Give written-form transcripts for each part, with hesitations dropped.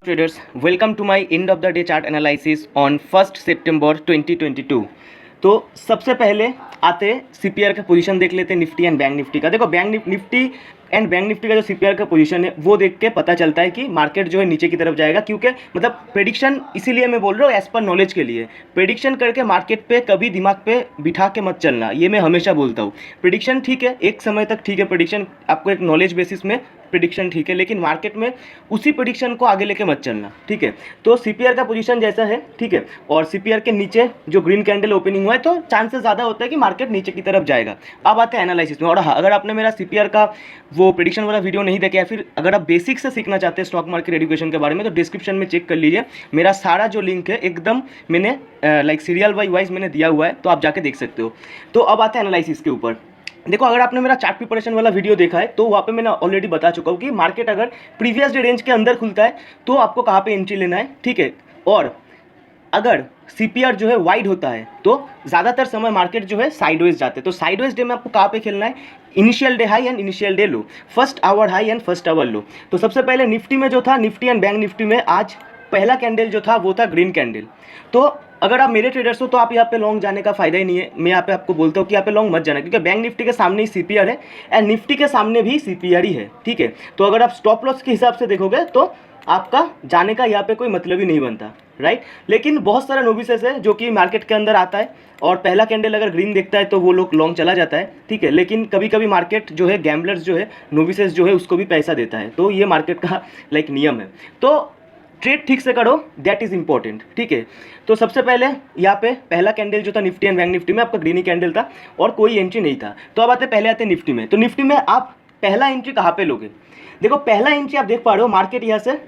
Traders, welcome to my end of the day chart analysis on 1st September 2022। तो सबसे पहले आते CPR का पोजीशन देख लेते हैं निफ्टी एंड बैंक निफ्टी का। देखो bank Nifty and bank Nifty का जो सीपीआर का पोजीशन है वो देख के पता चलता है कि मार्केट जो है नीचे की तरफ जाएगा, क्योंकि मतलब प्रेडिक्शन इसीलिए मैं बोल रहा हूँ एज पर नॉलेज के लिए। प्रेडिक्शन करके मार्केट पे कभी दिमाग पे बिठा के मत चलना, ये मैं हमेशा बोलता हूँ। प्रेडिक्शन ठीक है, एक समय तक ठीक है, प्रेडिक्शन आपको एक नॉलेज बेसिस में प्रेडिक्शन ठीक है, लेकिन मार्केट में उसी प्रेडिक्शन को आगे लेके मत चलना, ठीक है। तो सीपीआर का पोजीशन जैसा है, ठीक है, और सीपीआर के नीचे जो ग्रीन कैंडल ओपनिंग हुआ है तो चांसेस ज़्यादा होता है कि मार्केट नीचे की तरफ जाएगा। अब आते हैं एनालिसिस में। और हाँ, अगर आपने मेरा सीपीआर का वो प्रेडिक्शन वाला वीडियो नहीं देखा, या फिर अगर आप बेसिक से सीखना चाहते हैं स्टॉक मार्केट एजुकेशन के बारे में, तो डिस्क्रिप्शन में चेक कर लीजिए। मेरा सारा जो लिंक है एकदम मैंने लाइक सीरियल वाइज मैंने दिया हुआ है, तो आप जाके देख सकते हो। तो अब आते हैं एनालिसिस के ऊपर। देखो, अगर आपने मेरा चार्ट प्रिपरेशन वाला वीडियो देखा है तो वहाँ पे मैंने ऑलरेडी बता चुका हूँ कि मार्केट अगर प्रीवियस डे रेंज के अंदर खुलता है तो आपको कहाँ पे एंट्री लेना है, ठीक है। और अगर सीपीआर जो है वाइड होता है तो ज़्यादातर समय मार्केट जो है साइडवेज जाते हैं। तो साइडवेज डे में आपको कहाँ पे खेलना है, initial day high and initial day low, first hour high and first hour low. तो सबसे पहले निफ्टी में जो था, निफ्टी एंड बैंक निफ्टी में आज पहला कैंडल जो था वो था ग्रीन कैंडल। तो अगर आप मेरे ट्रेडर्स हो तो आप यहाँ पे लॉन्ग जाने का फायदा ही नहीं है। मैं यहाँ पे आपको बोलता हूँ कि यहाँ पे लॉन्ग मत जाना, क्योंकि बैंक निफ्टी के सामने ही सीपीआर है एंड निफ्टी के सामने भी सीपीआर ही है, ठीक है। तो अगर आप स्टॉप लॉस के हिसाब से देखोगे तो आपका जाने का यहाँ पे कोई मतलब ही नहीं बनता, राइट। लेकिन बहुत सारा नोविसेस है जो कि मार्केट के अंदर आता है और पहला कैंडल अगर ग्रीन देखता है तो वो लोग लॉन्ग चला जाता है, ठीक है। लेकिन कभी कभी मार्केट जो है, गैम्बलर्स जो है, नोविसेस जो है, उसको भी पैसा देता है। तो ये मार्केट का लाइक नियम है। तो ट्रेड ठीक से करो, दैट इज इंपॉर्टेंट, ठीक है। तो सबसे पहले यहाँ पे पहला कैंडल जो था निफ्टी एंड बैंक निफ्टी में, आपका ग्रीन ही कैंडल था और कोई एंट्री नहीं था। तो अब पहले आते निफ्टी में। तो निफ्टी में आप पहला एंट्री कहाँ पे लोगे? देखो, पहला एंट्री आप देख पा रहे हो, मार्केट यहाँ से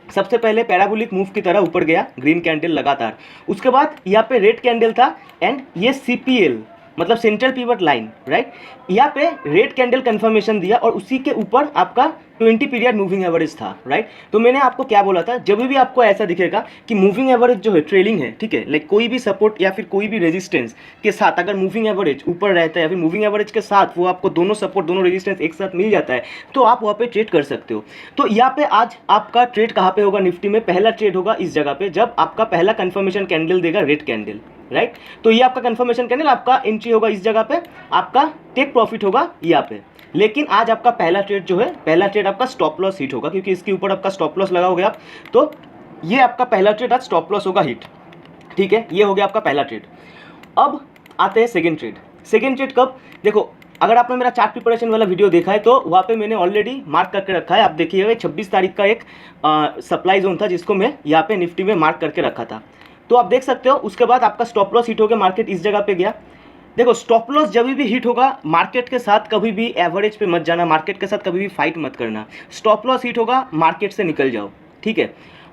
सबसे पहले पैराबोलिक मूव की तरह ऊपर गया, ग्रीन कैंडल लगातार। उसके बाद यहाँ पे रेड कैंडल था एंड ये सीपीएल मतलब सेंट्रल पिवट लाइन, राइट। यहाँ पे रेड कैंडल कंफर्मेशन दिया और उसी के ऊपर आपका 20 पीरियड मूविंग एवरेज था, राइट। तो मैंने आपको क्या बोला था, जब भी आपको ऐसा दिखेगा कि मूविंग एवरेज जो है ट्रेलिंग है, ठीक है, लाइक कोई भी सपोर्ट या फिर कोई भी रेजिस्टेंस के साथ अगर मूविंग एवरेज ऊपर रहता है या फिर मूविंग एवरेज के साथ वो आपको दोनों सपोर्ट दोनों रेजिस्टेंस एक साथ मिल जाता है तो आप वहाँ पे ट्रेड कर सकते हो। तो यहाँ पे आज आपका ट्रेड कहाँ पे होगा? निफ्टी में पहला ट्रेड होगा इस जगह पे, जब आपका पहला कंफर्मेशन कैंडल देगा रेड कैंडल, राइट। तो ये आपका कंफर्मेशन कैंडल, आपका एंट्री होगा इस जगह पे, आपका टेक प्रॉफिट होगा यहाँ पे। लेकिन आज आपका पहला ट्रेड जो है, पहला ट्रेड आपका स्टॉप लॉस हिट होगा, क्योंकि इसके ऊपर आपका स्टॉप लॉस लगाओगे आप। तो ये आपका पहला ट्रेड आज स्टॉप लॉस होगा हिट, ठीक है। ये हो गया आपका पहला ट्रेड। अब आते हैं सेकंड ट्रेड। सेकंड ट्रेड कब? देखो, अगर आपने मेरा चार्ट प्रिपरेशन वाला वीडियो देखा है तो वहाँ पे मैंने ऑलरेडी मार्क करके रखा है। आप देखिएगा 26 तारीख का एक सप्लाई जोन था जिसको मैं यहाँ पे निफ्टी में मार्क करके रखा था, तो आप देख सकते हो। उसके बाद आपका स्टॉप लॉस हिट हो गया, मार्केट इस जगह पे गया। देखो, स्टॉप लॉस जब भी हिट होगा, मार्केट के साथ कभी भी एवरेज पे मत जाना, मार्केट के साथ कभी भी फाइट मत करना। स्टॉप लॉस हिट होगा, मार्केट से निकल जाओ, ठीक है।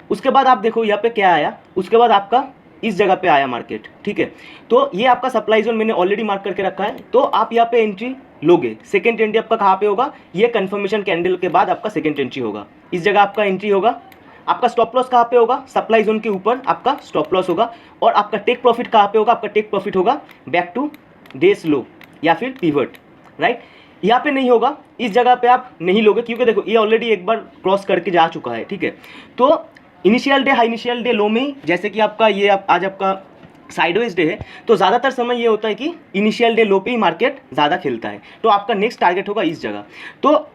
उसके बाद आप देखो यहाँ पे क्या आया, उसके बाद आपका इस जगह पे आया मार्केट, ठीक है। तो ये आपका सप्लाई जोन मैंने ऑलरेडी मार्क करके रखा है, तो आप यहाँ पे एंट्री लोगे। सेकेंड एंट्री आपका कहाँ पे होगा? ये कंफर्मेशन कैंडल के बाद आपका सेकेंड एंट्री होगा, इस जगह आपका एंट्री होगा। आपका स्टॉप लॉस कहाँ पे होगा? सप्लाई जोन के ऊपर आपका स्टॉप लॉस होगा। और आपका टेक प्रॉफिट कहाँ पे होगा? आपका टेक प्रॉफिट होगा बैक टू डेस लो या फिर पिवट, राइट। यहाँ पे नहीं होगा, इस जगह पे आप नहीं लोगे, क्योंकि देखो ये ऑलरेडी एक बार क्रॉस करके जा चुका है, ठीक है। तो initial day high initial day लो में ही, जैसे कि आपका ये आज आपका साइडवेज डे है, तो ज़्यादातर समय ये होता है कि इनिशियल डे लो पे ही मार्केट ज़्यादा खेलता है। तो आपका नेक्स्ट टारगेट होगा इस जगह। तो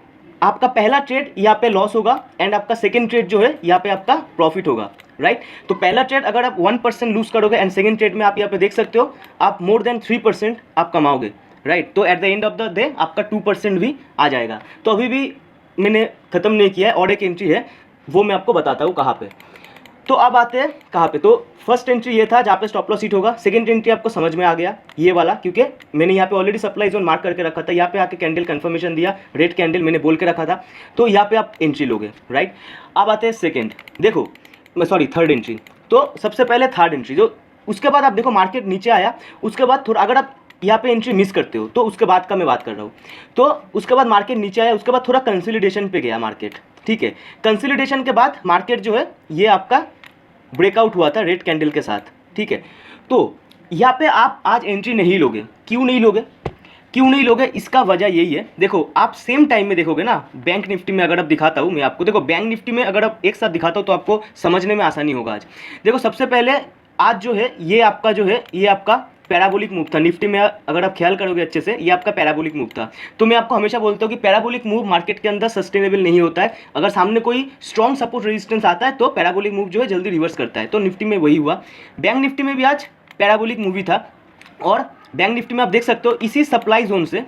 आपका पहला ट्रेड यहाँ पे लॉस होगा एंड आपका सेकंड ट्रेड जो है यहाँ पे आपका प्रॉफिट होगा, राइट। तो पहला ट्रेड अगर आप 1% लूज करोगे एंड सेकंड ट्रेड में आप यहाँ पे देख सकते हो आप मोर देन 3% आप कमाओगे, राइट। तो at the end of the day आपका 2% भी आ जाएगा। तो अभी भी मैंने ख़त्म नहीं किया है और एक एंट्री है, वो मैं आपको बताता हूँ कहाँ पे। तो अब आते हैं कहाँ पे। तो फर्स्ट एंट्री ये था जहाँ पे स्टॉप लॉस हिट होगा। सेकंड एंट्री आपको समझ में आ गया ये वाला, क्योंकि मैंने यहाँ पे ऑलरेडी सप्लाई जोन मार्क करके रखा था। यहाँ पे आके कैंडल कंफर्मेशन दिया, रेड कैंडल मैंने बोल के रखा था, तो यहाँ पे आप एंट्री लोगे, राइट। अब आते हैं सेकंड, देखो थर्ड एंट्री। तो सबसे पहले थर्ड एंट्री जो, उसके बाद आप देखो मार्केट नीचे आया, उसके बाद थोड़ा अगर आप यहाँ पे एंट्री मिस करते हो तो उसके बाद का मैं बात कर रहा हूँ। तो उसके बाद मार्केट नीचे आया, उसके बाद थोड़ा कंसोलिडेशन पे गया मार्केट, ठीक है। कंसोलिडेशन के बाद मार्केट जो है ये आपका ब्रेकआउट हुआ था रेड कैंडल के साथ, ठीक है। तो यहाँ पे आप आज एंट्री नहीं लोगे। क्यों नहीं लोगे? क्यों नहीं लोगे, इसका वजह यही है, देखो आप सेम टाइम में देखोगे ना, बैंक निफ्टी में अगर आप दिखाता हूँ मैं आपको, देखो बैंक निफ्टी में अगर आप एक साथ दिखाता हूँ तो आपको समझने में आसानी होगा। आज देखो सबसे पहले आज जो है ये आपका जो है ये आपका पैराबोलिक मूव था निफ्टी में, अगर आप ख्याल करोगे अच्छे से ये आपका पैराबोलिक मूव था। तो मैं आपको हमेशा बोलता हूँ कि पैराबोलिक मूव मार्केट के अंदर सस्टेनेबल नहीं होता है, अगर सामने कोई स्ट्रॉन्ग सपोर्ट रेजिस्टेंस आता है तो पैराबोलिक मूव जो है जल्दी रिवर्स करता है। तो निफ्टी में वही हुआ, बैंक निफ्टी में भी आज पैराबोलिक मूव ही था, और बैंक निफ्टी में आप देख सकते हो इसी सप्लाई जोन से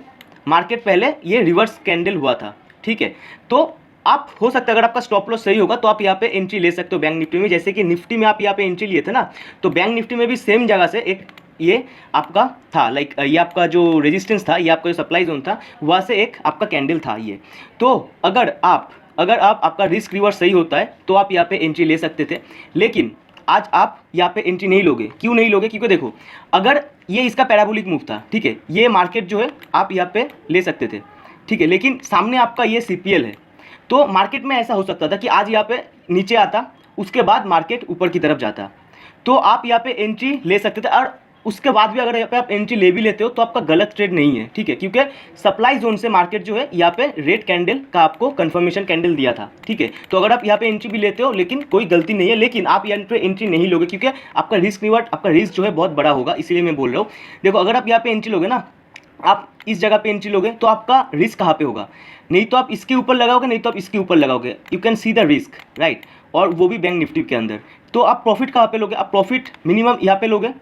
मार्केट पहले ये रिवर्स कैंडल हुआ था, ठीक है। तो आप हो सकता है अगर आपका स्टॉप लॉस सही होगा तो आप यहाँ पे एंट्री ले सकते हो बैंक निफ्टी में, जैसे कि निफ्टी में आप यहाँ पे एंट्री लिए थे ना, तो बैंक निफ्टी में भी सेम जगह से एक ये आपका था, लाइक ये आपका जो रेजिस्टेंस था, ये आपका जो सप्लाई जोन था, वहाँ से एक आपका कैंडल था ये। तो अगर आप आपका रिस्क रिवर्स सही होता है तो आप यहाँ पे एंट्री ले सकते थे, लेकिन आज आप यहाँ पे एंट्री नहीं लोगे। क्यों नहीं लोगे, क्योंकि देखो अगर ये इसका पैराबोलिक मूव था, ठीक है, ये मार्केट जो है आप यहाँ पे ले सकते थे, ठीक है, लेकिन सामने आपका ये CPL है, तो मार्केट में ऐसा हो सकता था कि आज यहाँ पे नीचे आता, उसके बाद मार्केट ऊपर की तरफ जाता, तो आप यहाँ पे एंट्री ले सकते थे। और उसके बाद भी अगर यहाँ पे आप एंट्री ले भी लेते हो तो आपका गलत ट्रेड नहीं है, ठीक है, क्योंकि सप्लाई जोन से मार्केट जो है यहाँ पे रेड कैंडल का आपको कंफर्मेशन कैंडल दिया था, ठीक है। तो अगर आप यहाँ पे एंट्री भी लेते हो लेकिन कोई गलती नहीं है, लेकिन आप यहाँ पे एंट्री नहीं लोगे क्योंकि आपका रिस्क रिवर्ट, आपका रिस्क जो है बहुत बड़ा होगा, इसलिए मैं बोल रहा हूँ। देखो अगर आप यहाँ पे एंट्री लोगे ना, आप इस जगह पे एंट्री लोगे तो आपका रिस्क कहाँ पे होगा, नहीं तो आप इसके ऊपर लगाओगे, नहीं तो आप इसके ऊपर लगाओगे, you can see the risk, right, और वो भी बैंक निफ्टी के अंदर। तो आप प्रॉफिट कहाँ पे लोगे, आप प्रॉफिट मिनिमम यहाँ पे लोगे,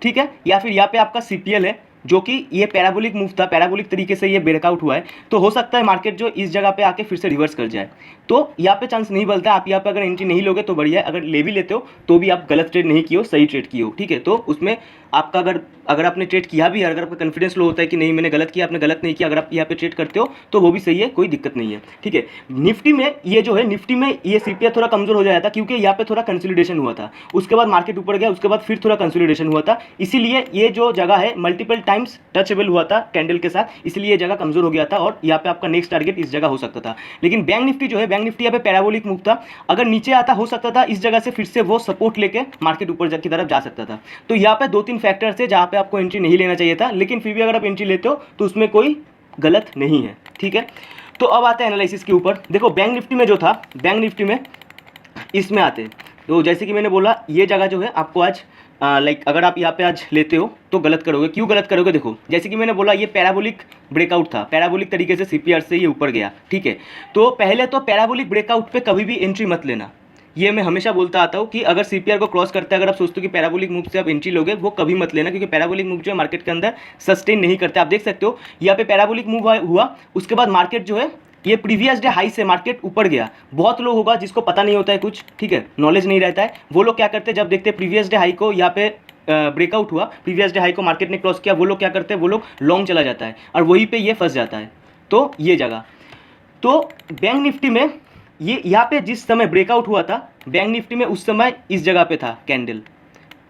ठीक है, या फिर यहाँ पे आपका CPL है जो कि ये पैराबोलिक मूव था, पैराबोलिक तरीके से ये ब्रेकआउट हुआ है, तो हो सकता है मार्केट जो इस जगह पे आके फिर से रिवर्स कर जाए, तो यहाँ पे चांस नहीं बनता है। आप यहाँ पे अगर एंट्री नहीं लोगे तो बढ़िया है, अगर ले भी लेते हो तो भी आप गलत ट्रेड नहीं किए हो, सही ट्रेड किए हो, ठीक है। तो उसमें आपका अगर आपने ट्रेड किया भी है, अगर आपका कॉन्फिडेंस लो होता है कि नहीं मैंने गलत किया, आपने गलत नहीं किया, अगर आप यहाँ पे ट्रेड करते हो तो वो भी सही है, कोई दिक्कत नहीं है, ठीक है। निफ्टी में ये जो है, निफ्टी में ये CPI थोड़ा कमजोर हो जाया था क्योंकि यहाँ पे थोड़ा कंसोलिडेशन हुआ था, उसके बाद मार्केट ऊपर गया, उसके बाद फिर थोड़ा कंसोलिडेशन हुआ था, इसीलिए ये जो जगह है मल्टीपल टाइम्स टचेबल हुआ था कैंडल के साथ, इसलिए ये जगह कमजोर हो गया था और यहाँ पे आपका नेक्स्ट टारगेट इस जगह हो सकता था। लेकिन बैंक निफ्टी जो है, बैंक निफ्टी यहाँ पे पैराबोलिक मूव था, अगर नीचे आता हो सकता था इस जगह से फिर से वो सपोर्ट लेके मार्केट ऊपर की तरफ जा सकता था। तो यहाँ पे 2-3 फैक्टर्स है जहाँ पे आपको एंट्री नहीं लेना चाहिए था, लेकिन फिर भी अगर आप एंट्री लेते हो तो उसमें कोई गलत नहीं है, ठीक है। तो अब आते हैं एनालिसिस के ऊपर। देखो बैंक निफ्टी में जो था, बैंक निफ्टी में इसमें आते, तो जैसे कि मैंने बोला ये जगह जो है आपको आज लाइक अगर आप यहाँ पे आज लेते हो तो गलत करोगे। क्यों गलत करोगे, देखो जैसे कि मैंने बोला ये पैराबोलिक ब्रेकआउट था, पैराबोलिक तरीके से CPR से ये ऊपर गया, ठीक है। तो पहले तो पैराबोलिक ब्रेकआउट पे कभी भी एंट्री मत लेना, ये मैं हमेशा बोलता आता हूँ कि अगर CPR को क्रॉस करता है, अगर आप सोचते हो कि पैराबोलिक मूव से आप एंट्री लोगे, वो कभी मत लेना, क्योंकि पैराबोलिक मूव जो है मार्केट के अंदर सस्टेन नहीं करते। आप देख सकते हो यहाँ पे पैराबोलिक मूव हुआ, उसके बाद मार्केट जो है ये प्रीवियस डे हाई से मार्केट ऊपर गया। बहुत लोग होगा जिसको पता नहीं होता है कुछ, ठीक है, नॉलेज नहीं रहता है, वो लोग क्या करते हैं जब देखते हैं प्रीवियस डे हाई को यहाँ पे ब्रेकआउट हुआ, प्रीवियस डे हाई को मार्केट ने क्रॉस किया, वो लोग क्या करते हैं, वो लोग लॉन्ग चला जाता है और वहीं पे ये फंस जाता है। तो ये जगह, तो बैंक निफ्टी में ये यहाँ पे जिस समय ब्रेकआउट हुआ था बैंक निफ्टी में, उस समय इस जगह पे था कैंडल,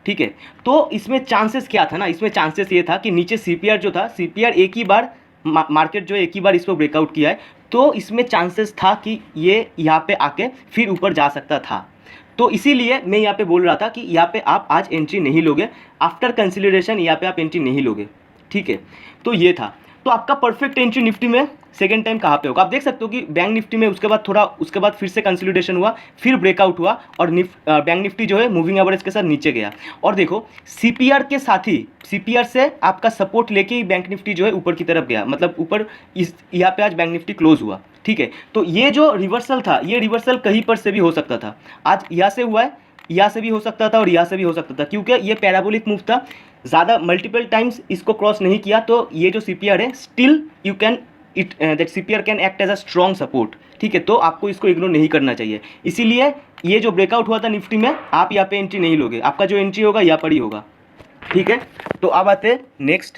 ठीक है। तो इसमें चांसेस क्या था ना, इसमें चांसेस ये था कि नीचे CPR जो था, CPR एक ही बार मार्केट जो है एक ही बार इस पर ब्रेकआउट किया है, तो इसमें चांसेस था कि ये यहाँ पे आके फिर ऊपर जा सकता था। तो इसीलिए मैं यहाँ पे बोल रहा था कि यहाँ पे आप आज एंट्री नहीं लोगे, आफ्टर कंसिडरेशन यहाँ पे आप एंट्री नहीं लोगे, ठीक है। तो ये था, तो आपका परफेक्ट एंट्री निफ्टी में सेकेंड टाइम कहाँ पे होगा, आप देख सकते हो कि बैंक निफ्टी में उसके बाद फिर से कंसोलिडेशन हुआ, फिर ब्रेकआउट हुआ और बैंक निफ्टी जो है मूविंग एवरेज के साथ नीचे गया। और देखो CPR के साथ ही, CPR से आपका सपोर्ट लेके ही बैंक निफ्टी जो है ऊपर की तरफ गया, मतलब ऊपर यहाँ पे आज बैंक निफ्टी क्लोज हुआ, ठीक है। तो ये जो रिवर्सल था, ये रिवर्सल कहीं पर से भी हो सकता था, आज यहाँ से हुआ है, यहाँ से भी हो सकता था और यहाँ से भी हो सकता था, क्योंकि ये पैराबोलिक मूव था, ज़्यादा मल्टीपल टाइम्स इसको क्रॉस नहीं किया, तो ये जो CPR है still you can that CPR can act as a strong support, ठीक है। तो आपको इसको इग्नोर नहीं करना चाहिए, इसीलिए ये जो ब्रेकआउट हुआ था निफ्टी में, आप यहाँ पे एंट्री नहीं लोगे, आपका जो एंट्री होगा यहाँ पर ही होगा, ठीक है। तो अब आते हैं नेक्स्ट,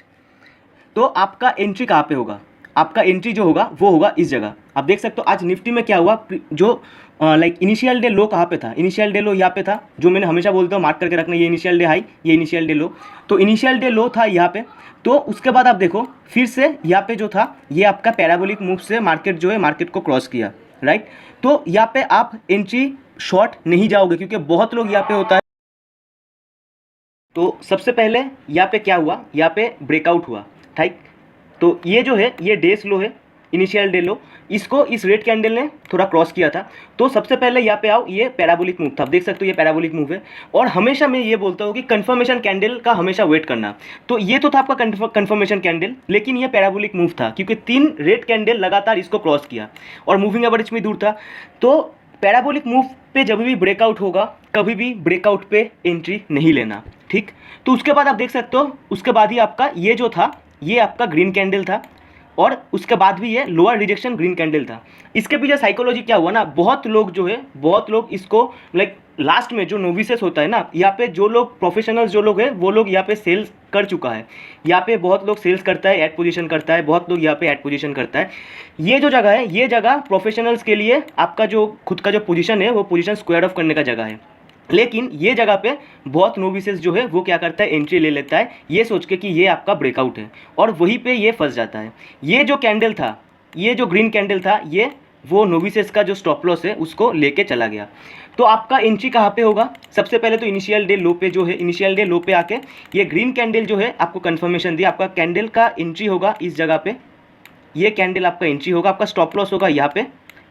तो आपका एंट्री कहाँ पे होगा, आपका एंट्री जो होगा वो होगा इस जगह। आप देख सकते हो आज निफ्टी में क्या हुआ, जो लाइक इनिशियल डे लो कहाँ पे था, इनिशियल डे लो यहाँ पे था, जो मैंने हमेशा बोलता हूँ मार्क करके रखना, ये इनिशियल डे हाई, ये इनिशियल डे लो, तो इनिशियल डे लो था यहाँ पे। तो उसके बाद आप देखो फिर से यहाँ पे जो था ये आपका पैराबोलिक मूव से मार्केट जो है मार्केट को क्रॉस किया, राइट। तो यहाँ पे आप एंट्री शॉर्ट नहीं जाओगे, क्योंकि बहुत लोग यहाँ पे होता है। तो सबसे पहले यहाँ पे क्या हुआ, यहाँ पे ब्रेकआउट हुआ, ठीक, तो ये जो है ये डे स्लो है, इनिशियल डे लो, इसको इस रेड कैंडल ने थोड़ा क्रॉस किया था। तो सबसे पहले यहाँ पे आओ, ये पैराबोलिक मूव था, आप देख सकते हो ये पैराबोलिक मूव है। और हमेशा मैं ये बोलता हूँ कि कंफर्मेशन कैंडल का हमेशा वेट करना। तो ये तो था आपका कंफर्मेशन कैंडल, लेकिन ये पैराबोलिक मूव था क्योंकि 3 रेड कैंडल लगातार इसको क्रॉस किया और मूविंग एवरेज में दूर था। तो पैराबोलिक मूव पे जब भी ब्रेकआउट होगा, कभी भी ब्रेकआउट पे एंट्री नहीं लेना, ठीक। तो उसके बाद आप देख सकते हो, उसके बाद ही आपका ये जो था ये आपका ग्रीन कैंडल था और उसके बाद भी ये लोअर रिजेक्शन ग्रीन कैंडल था। इसके पीछे साइकोलॉजी क्या हुआ ना, बहुत लोग जो है, बहुत लोग इसको लाइक लास्ट में जो नोविसेस होता है ना, यहाँ पे जो लोग प्रोफेशनल्स जो लोग हैं वो लोग यहाँ पे सेल्स कर चुका है। यहाँ पे बहुत लोग सेल्स करता है, एड पोजीशन करता है, बहुत लोग यहाँ पे एड पोजीशन करता है। ये जो जगह है, ये जगह प्रोफेशनल्स के लिए आपका जो खुद का जो पोजीशन है वो पोजीशन स्क्वायर ऑफ करने का जगह है। लेकिन ये जगह पे बहुत नोविसेस जो है वो क्या करता है, एंट्री ले लेता है ये सोच के कि ये आपका ब्रेकआउट है, और वहीं पे ये फंस जाता है। ये जो कैंडल था, ये जो ग्रीन कैंडल था, ये वो नोविसेस का जो स्टॉप लॉस है उसको लेके चला गया। तो आपका एंट्री कहाँ पे होगा, सबसे पहले तो इनिशियल डे लो पे जो है, इनिशियल डे लो पे आके ये ग्रीन कैंडल जो है आपको कंफर्मेशन दिया, आपका कैंडल का एंट्री होगा इस जगह पे, ये कैंडल आपका एंट्री होगा, आपका स्टॉप लॉस होगा यहाँ पे,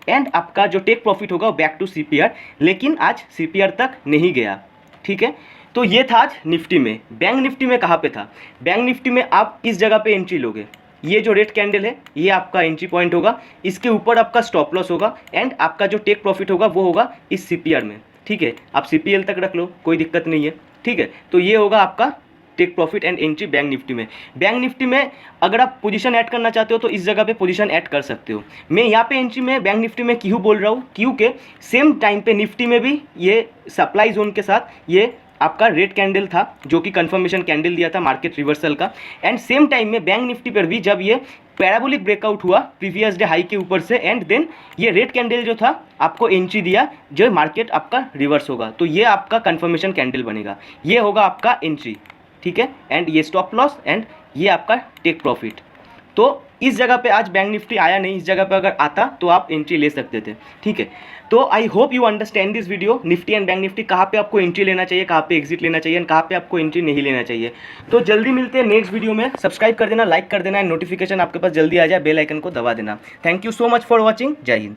एंड आपका जो टेक प्रॉफिट होगा बैक टू सीपीआर। लेकिन आज सीपीआर तक नहीं गया, ठीक है। तो ये था आज निफ्टी में। बैंक निफ्टी में कहाँ पे था, बैंक निफ्टी में आप इस जगह पे एंट्री लोगे, ये जो रेड कैंडल है ये आपका एंट्री पॉइंट होगा, इसके ऊपर आपका स्टॉप लॉस होगा एंड आपका जो टेक प्रॉफिट होगा वो होगा इस सीपीआर में, ठीक है। आप सीपीएल तक रख लो, कोई दिक्कत नहीं है, ठीक है। तो ये होगा आपका take profit and entry bank Nifty में। बैंक निफ्टी में अगर आप पोजीशन ऐड करना चाहते हो तो इस जगह पे पोजीशन ऐड कर सकते हो। मैं यहाँ पे एंट्री में बैंक निफ्टी में क्यों बोल रहा हूँ, क्योंकि सेम टाइम पे निफ्टी में भी ये सप्लाई जोन के साथ ये आपका रेड कैंडल था जो कि कंफर्मेशन कैंडल दिया था मार्केट रिवर्सल का, एंड सेम टाइम में बैंक निफ्टी पर भी जब ये पैराबोलिक ब्रेकआउट हुआ प्रीवियस डे हाई के ऊपर से, एंड देन ये रेड कैंडल जो था आपको एंट्री दिया, जो मार्केट आपका रिवर्स होगा तो ये आपका कंफर्मेशन कैंडल बनेगा, ये होगा आपका एंट्री, ठीक है। एंड ये स्टॉप लॉस एंड ये आपका टेक प्रॉफिट। तो इस जगह पे आज बैंक निफ्टी आया नहीं, इस जगह पे अगर आता तो आप एंट्री ले सकते थे, ठीक है। तो I hope you understand this video, Nifty and bank Nifty कहाँ पे आपको एंट्री लेना चाहिए, कहाँ पे एग्जिट लेना चाहिए, एंड कहाँ पे आपको एंट्री नहीं लेना चाहिए। तो जल्दी मिलते हैं नेक्स्ट वीडियो में, सब्सक्राइब कर देना, लाइक कर देना, एंड नोटिफिकेशन आपके पास जल्दी आ जाए, बेल आइकन को दबा देना। Thank you so much for watching, जय हिंद।